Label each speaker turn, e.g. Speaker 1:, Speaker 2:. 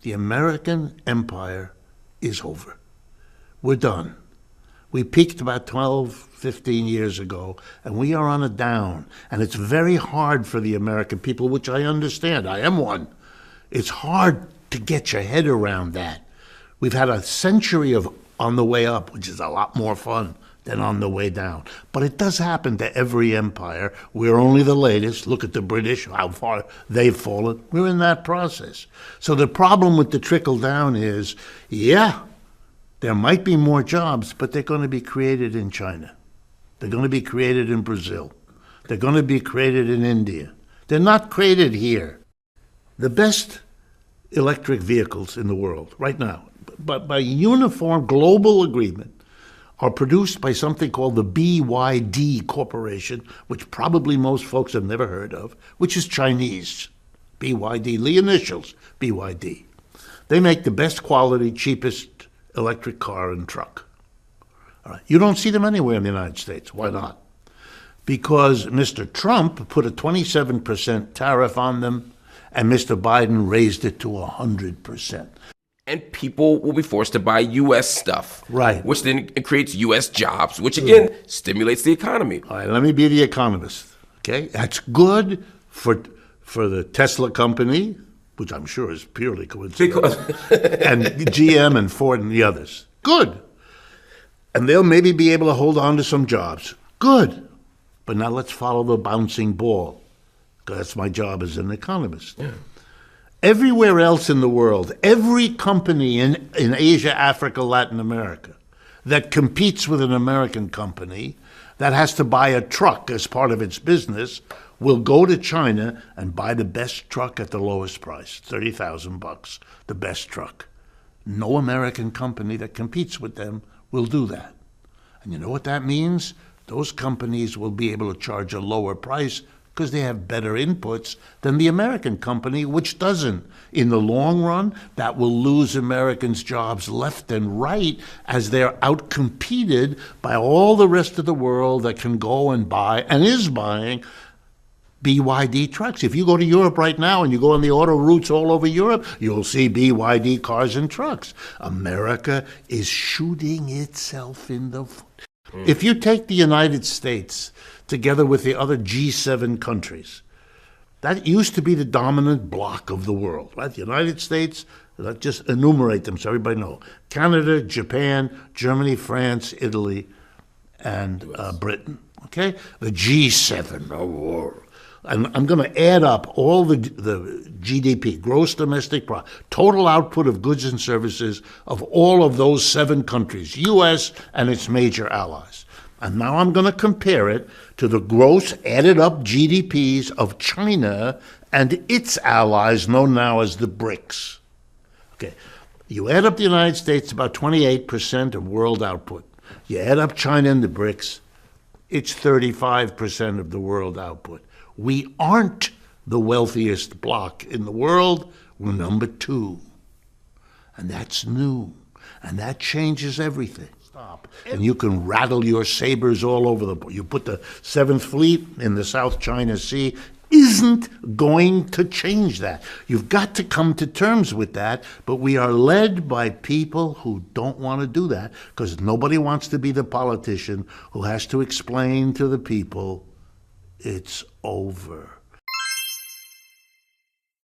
Speaker 1: The American empire is over. We're done. We peaked about 12, 15 years ago, and we are on a down. And it's very hard for the American people, which I understand. I am one. It's hard to get your head around that. We've had a century of on the way up, which is a lot more fun than on the way down. But it does happen to every empire. We're only the latest. Look at the British, how far they've fallen. We're in that process. So the problem with the trickle down is, yeah, there might be more jobs, but they're going to be created in China. They're going to be created in Brazil. They're going to be created in India. They're not created here. The best electric vehicles in the world right now, but by uniform global agreement, are produced by something called the BYD Corporation, which probably most folks have never heard of, which is Chinese. BYD, the initials, BYD. They make the best quality, cheapest electric car and truck. All right. You don't see them anywhere in the United States. Why not? Because Mr. Trump put a 27% tariff on them, and Mr. Biden raised it to 100%.
Speaker 2: And people will be forced to buy U.S. stuff.
Speaker 1: Right.
Speaker 2: Which then creates U.S. jobs, which again stimulates the economy.
Speaker 1: All right, let me be the economist. Okay? That's good for the Tesla company, which I'm sure is purely coincidental, and GM and Ford and the others. Good. And they'll maybe be able to hold on to some jobs. Good. But now let's follow the bouncing ball, because that's my job as an economist.
Speaker 2: Yeah.
Speaker 1: Everywhere else in the world, every company in Asia, Africa, Latin America that competes with an American company that has to buy a truck as part of its business will go to China and buy the best truck at the lowest price, $30,000, the best truck. No American company that competes with them will do that. And you know what that means? Those companies will be able to charge a lower price because they have better inputs than the American company, which doesn't. In the long run, that will lose Americans' jobs left and right as they're outcompeted by all the rest of the world that can go and buy, and is buying, BYD trucks. If you go to Europe right now and you go on the auto routes all over Europe, you'll see BYD cars and trucks. America is shooting itself in the foot. If you take the United States together with the other G7 countries, that used to be the dominant bloc of the world, right? The United States, let's just enumerate them so everybody knows. Canada, Japan, Germany, France, Italy, and Britain, okay? The G7 world. And I'm going to add up all the GDP, gross domestic product, total output of goods and services of all of those 7 countries, U.S. and its major allies. And now I'm going to compare it to the gross added up GDPs of China and its allies, known now as the BRICS. Okay, you add up the United States, about 28% of world output. You add up China and the BRICS, it's 35% of the world output. We aren't the wealthiest bloc in the world. We're number 2. And that's new. And that changes everything. Stop. And you can rattle your sabers all over the place. You put the 7th Fleet in the South China Sea. Isn't going to change that. You've got to come to terms with that, but we are led by people who don't want to do that because nobody wants to be the politician who has to explain to the people it's over.